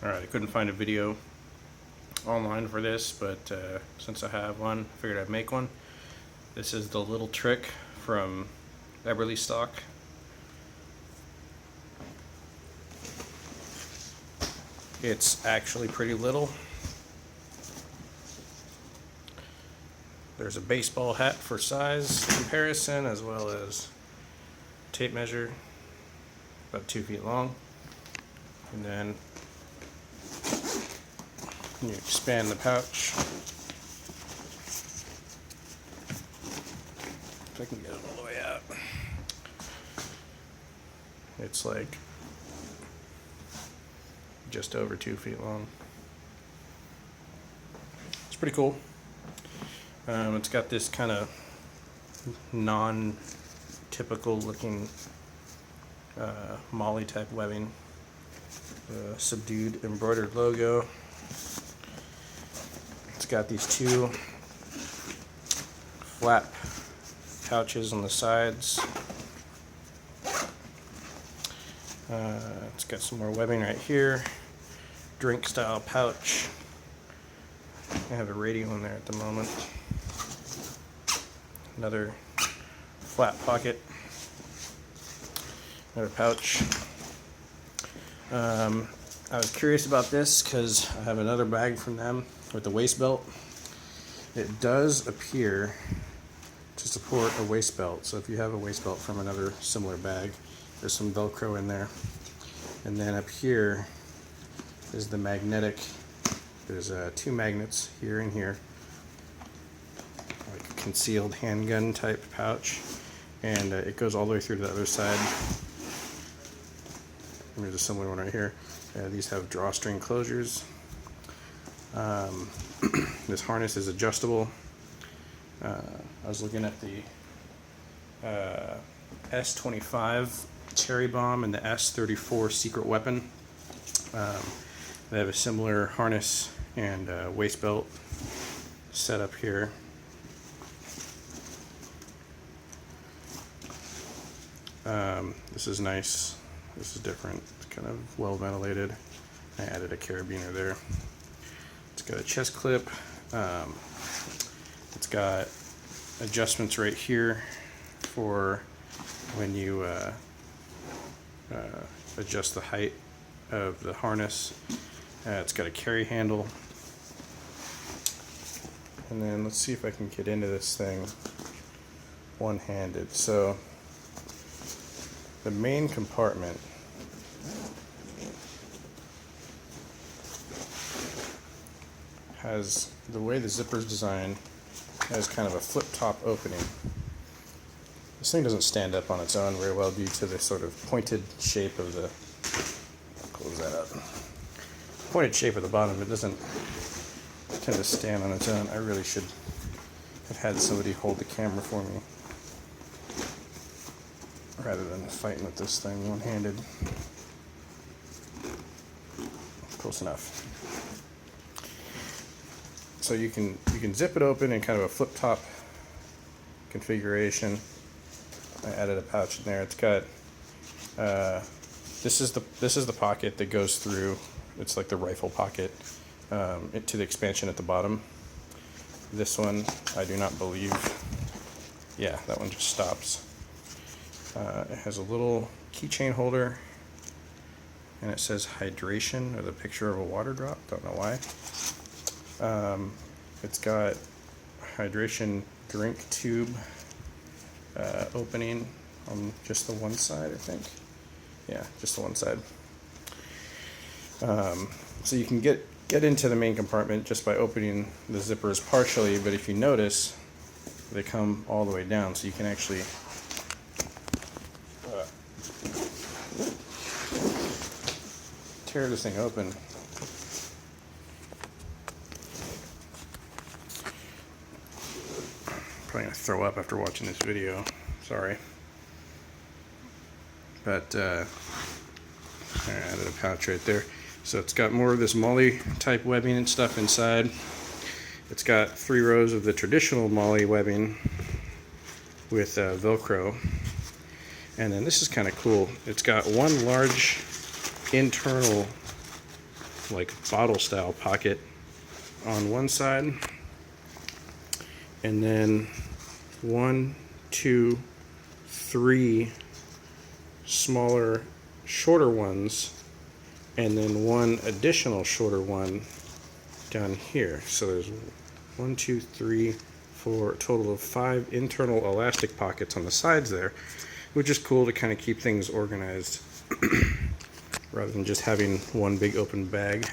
Alright, I couldn't find a video online for this, but since I have one, I figured I'd make one. This is the little trick from Eberlestock. It's actually pretty little. There's a baseball hat for size comparison, as well as tape measure, about 2 feet long. And then you expand the pouch. If I can get it all the way out. It's like just over 2 feet long. It's pretty cool. It's got this kind of non-typical looking Molly type webbing, subdued embroidered logo. It's got these two flap pouches on the sides. It's got some more webbing right here. Drink style pouch. I have a radio in there at the moment. Another flat pocket. Another pouch. I was curious about this because I have another bag from them with the waist belt. It does appear to support a waist belt, so if you have a waist belt from another similar bag, there's some Velcro in there. And then up here is the magnetic. There's two magnets here and here, like a concealed handgun type pouch, and it goes all the way through to the other side. And there's a similar one right here. These have drawstring closures. This harness is adjustable. I was looking at the S25 Cherry Bomb and the S34 Secret Weapon. They have a similar harness and waist belt set up here. This is nice. This is different. It's kind of well ventilated. I added a carabiner there. It's got a chest clip. It's got adjustments right here for when you adjust the height of the harness. It's got a carry handle. And then let's see if I can get into this thing one-handed. So the main compartment has, the way the zipper is designed, has kind of a flip-top opening. This thing doesn't stand up on its own very well due to the sort of pointed shape of the, close that up, pointed shape of the bottom. It doesn't tend to stand on its own. I really should have had somebody hold the camera for me rather than fighting with this thing one-handed. Close enough. So you can zip it open in kind of a flip-top configuration. I added a pouch in there. It's got this is the pocket that goes through. It's like the rifle pocket to the expansion at the bottom. This one, I do not believe. Yeah, that one just stops. It has a little keychain holder, and it says hydration, or the picture of a water drop. Don't know why. It's got hydration drink tube opening on just the one side, I think. Yeah, just the one side. So you can get into the main compartment just by opening the zippers partially, but if you notice, they come all the way down, so you can actually tear this thing open. Probably gonna throw up after watching this video. Sorry. But I added a pouch right there. So it's got more of this Molly type webbing and stuff inside. It's got 3 rows of the traditional Molly webbing with Velcro. And then this is kind of cool. It's got one large internal like bottle style pocket on one side, and then 1, 2, 3 smaller, shorter ones, and then one additional shorter one down here. So there's 1, 2, 3, 4, a total of 5 internal elastic pockets on the sides there, which is cool to kind of keep things organized rather than just having one big open bag.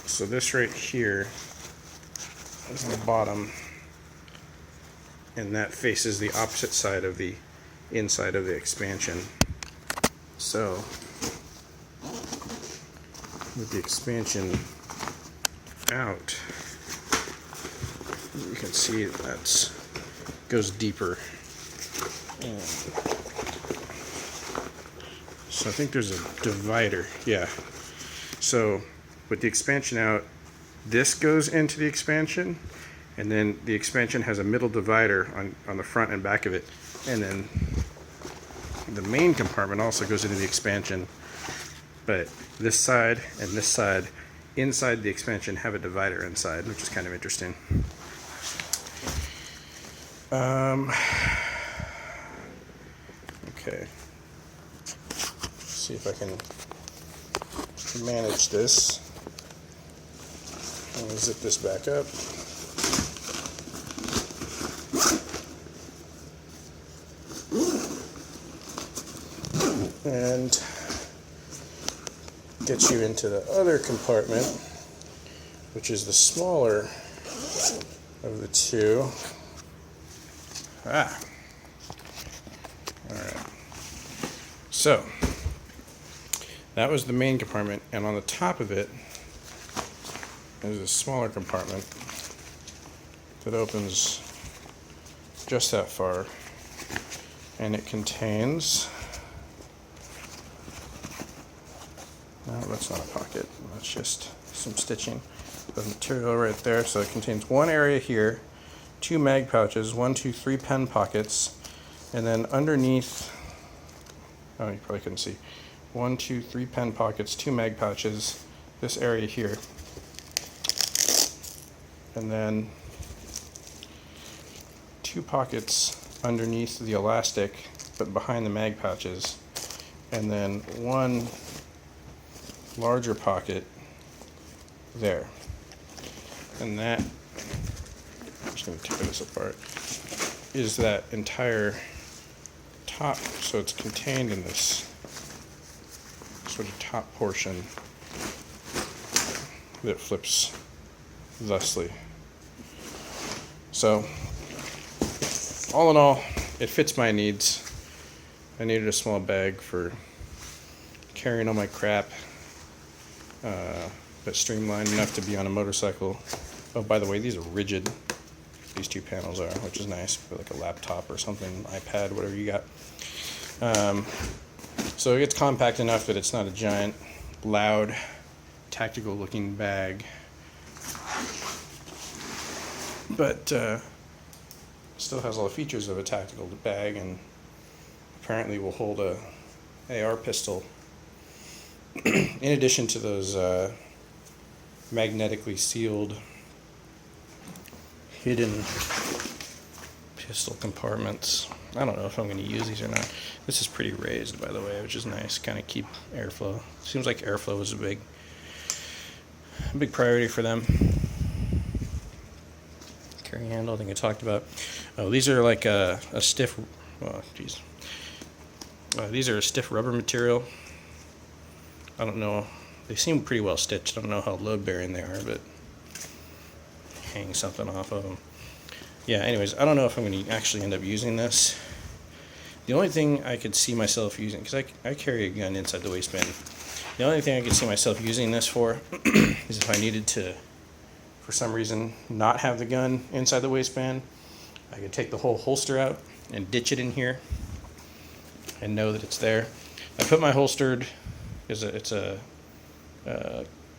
So this right here is the bottom, and that faces the opposite side of the inside of the expansion. So with the expansion out, you can see that goes deeper. And so I think there's a divider. Yeah. So with the expansion out, this goes into the expansion, and then the expansion has a middle divider on the front and back of it, and then the main compartment also goes into the expansion, but this side and this side inside the expansion have a divider inside, which is kind of interesting. Okay, let's see if I can manage this. I'm going to zip this back up. And get you into the other compartment, which is the smaller of the two. Alright. So, that was the main compartment, and on the top of it is a smaller compartment that opens just that far, and it contains, no, that's not a pocket, that's just some stitching of material right there. So it contains one area here, 2 mag pouches, 1, 2, 3 pen pockets, and then underneath, oh, you probably couldn't see, 1, 2, 3 pen pockets, 2 mag pouches, this area here, and then 2 pockets underneath the elastic but behind the mag pouches, and then 1 larger pocket there. And that, I'm just going to tear this apart, is that entire top. So it's contained in this sort of top portion that flips thusly. So all in all, it fits my needs. I needed a small bag for carrying all my crap, but streamlined enough to be on a motorcycle. Oh, by the way, these are rigid. These 2 panels are, which is nice for like a laptop or something, iPad, whatever you got. So it gets compact enough that it's not a giant, loud, tactical-looking bag, but still has all the features of a tactical bag, and apparently will hold a AR pistol in addition to those magnetically sealed hidden pistol compartments. I don't know if I'm going to use these or not. This is pretty raised, by the way, which is nice. Kind of keep airflow. Seems like airflow is a big priority for them. Carry handle, I think I talked about. Oh, these are like a stiff. Oh, geez. These are a stiff rubber material. I don't know. They seem pretty well stitched. I don't know how load bearing they are, but hang something off of them. Yeah, anyways, I don't know if I'm going to actually end up using this. The only thing I could see myself using, because I carry a gun inside the waistband, the only thing I could see myself using this for is if I needed to, for some reason, not have the gun inside the waistband. I could take the whole holster out and ditch it in here and know that it's there. I put my holstered, it's a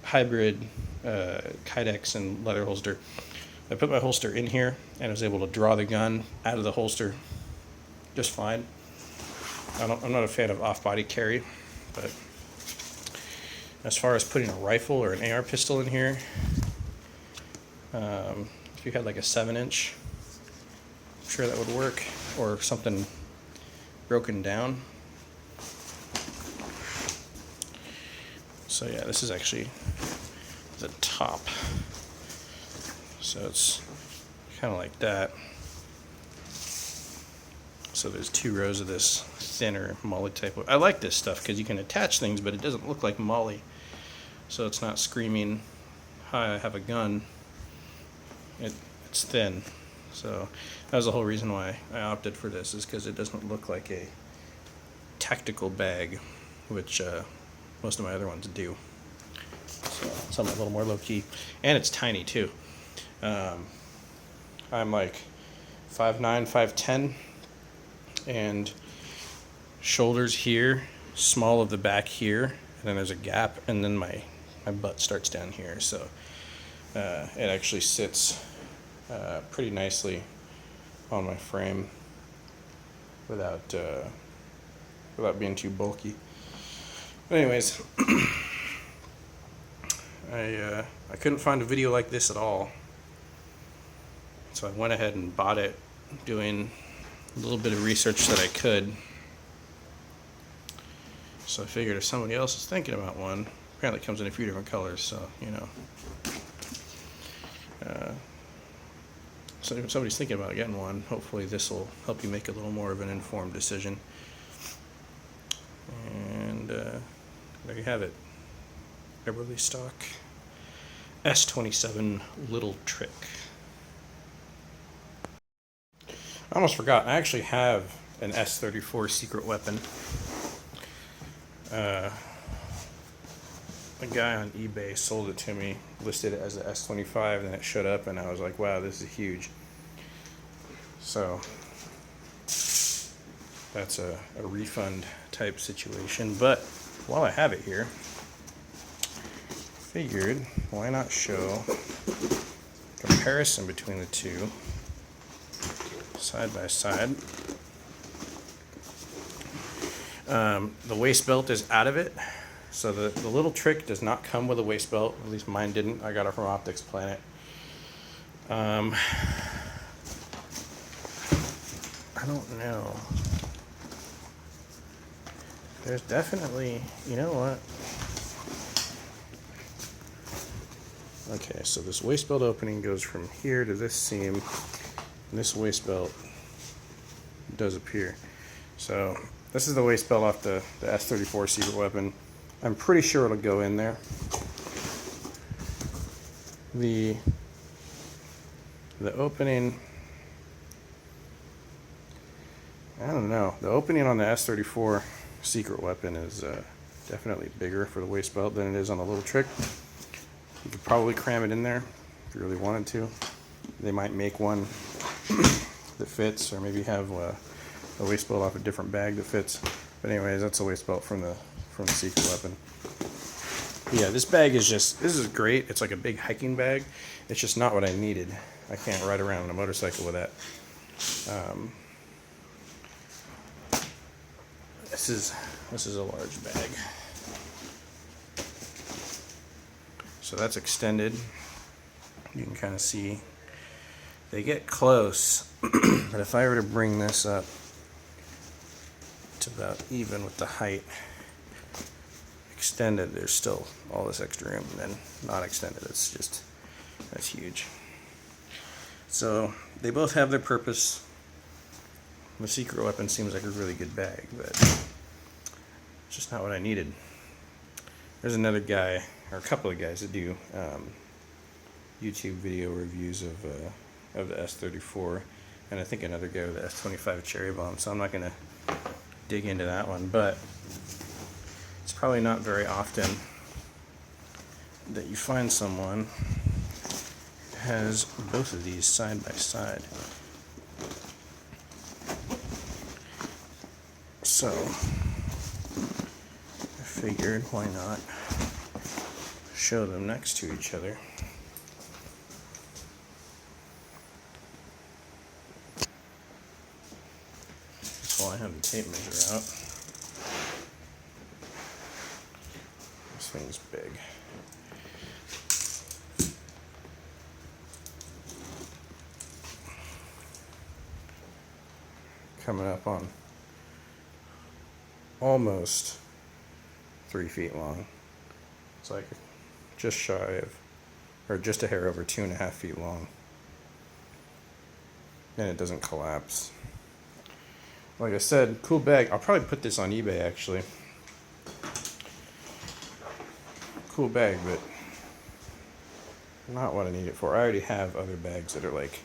hybrid Kydex and leather holster. I put my holster in here and I was able to draw the gun out of the holster just fine. I'm not a fan of off-body carry, but As far as putting a rifle or an AR pistol in here, if you had like a 7-inch, I'm sure that would work, or something broken down. So yeah, this is actually the top. So it's kind of like that. So there's 2 rows of this thinner MOLLE type of. I like this stuff because you can attach things, but it doesn't look like MOLLE. So it's not screaming, "Hi, I have a gun." It's thin. So that was the whole reason why I opted for this, is because it doesn't look like a tactical bag, which most of my other ones do. So something a little more low key, and it's tiny too. I'm like 5'9", 5'10", and shoulders here, small of the back here, and then there's a gap, and then my butt starts down here. So it actually sits pretty nicely on my frame without being too bulky. But anyways, I couldn't find a video like this at all, so I went ahead and bought it, doing a little bit of research that I could. So I figured if somebody else is thinking about one, apparently it comes in a few different colors, so you know. So if somebody's thinking about getting one, hopefully this will help you make a little more of an informed decision. And there you have it. Eberlestock S27 Little Trick. I almost forgot, I actually have an S34 Secret Weapon. A guy on eBay sold it to me, listed it as a S25, and then it showed up, and I was like, wow, this is huge. So that's a refund type situation. But while I have it here, figured why not show comparison between the two side by side. The waist belt is out of it, so the little trick does not come with a waist belt. At least mine didn't. I got it from Optics Planet. I don't know. There's definitely, you know what? Okay, so this waist belt opening goes from here to this seam, and this waist belt does appear. So this is the waist belt off the S34 Secret Weapon. I'm pretty sure it'll go in there. The opening, I don't know. The opening on the S34 Secret Weapon is definitely bigger for the waist belt than it is on the little trick. You could probably cram it in there if you really wanted to. They might make one that fits, or maybe have a waist belt off a different bag that fits. But anyways, that's a waist belt from the Secret Weapon. Yeah, this bag is just, this is great. It's like a big hiking bag. It's just not what I needed. I can't ride around on a motorcycle with that. This is a large bag. So that's extended. You can kind of see they get close, but if I were to bring this up to about even with the height, extended, there's still all this extra room, and then not extended, it's just, that's huge. So they both have their purpose. The Secret Weapon seems like a really good bag, but it's just not what I needed. There's another guy, or a couple of guys that do YouTube video reviews of the S34, and I think another guy with the S25 Cherry Bomb, so I'm not going to dig into that one, but it's probably not very often that you find someone who has both of these side by side. So I figured, why not show them next to each other. While I have the tape measure out, as thing's big. Coming up on almost 3 feet long. It's like just shy of, or just a hair over 2.5 feet long. And it doesn't collapse. Like I said, cool bag. I'll probably put this on eBay actually. Cool bag, but not what I need it for. I already have other bags that are like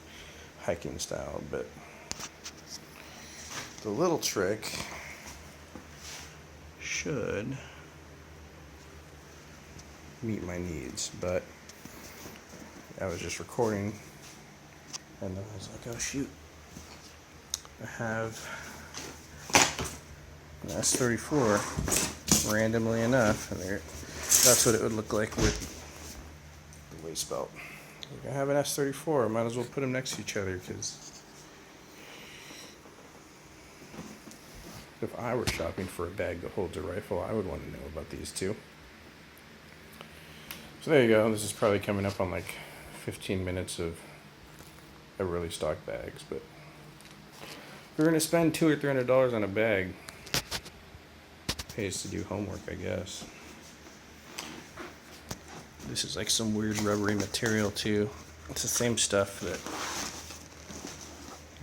hiking style, but the little trick should meet my needs. But I was just recording and then I was like, oh shoot, I have an S34 randomly enough, and there, that's what it would look like with the waist belt. Like, I have an S34, I might as well put them next to each other, because if I were shopping for a bag that holds a rifle, I would want to know about these two. So there you go. This is probably coming up on like 15 minutes of Eberlestock bags, but if we're going to spend $200 or $300 on a bag, it pays to do homework, I guess. This is like some weird rubbery material too. It's the same stuff that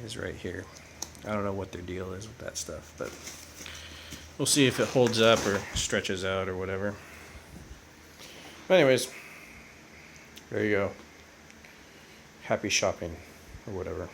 is right here. I don't know what their deal is with that stuff, but we'll see if it holds up or stretches out or whatever. But anyways, there you go. Happy shopping or whatever.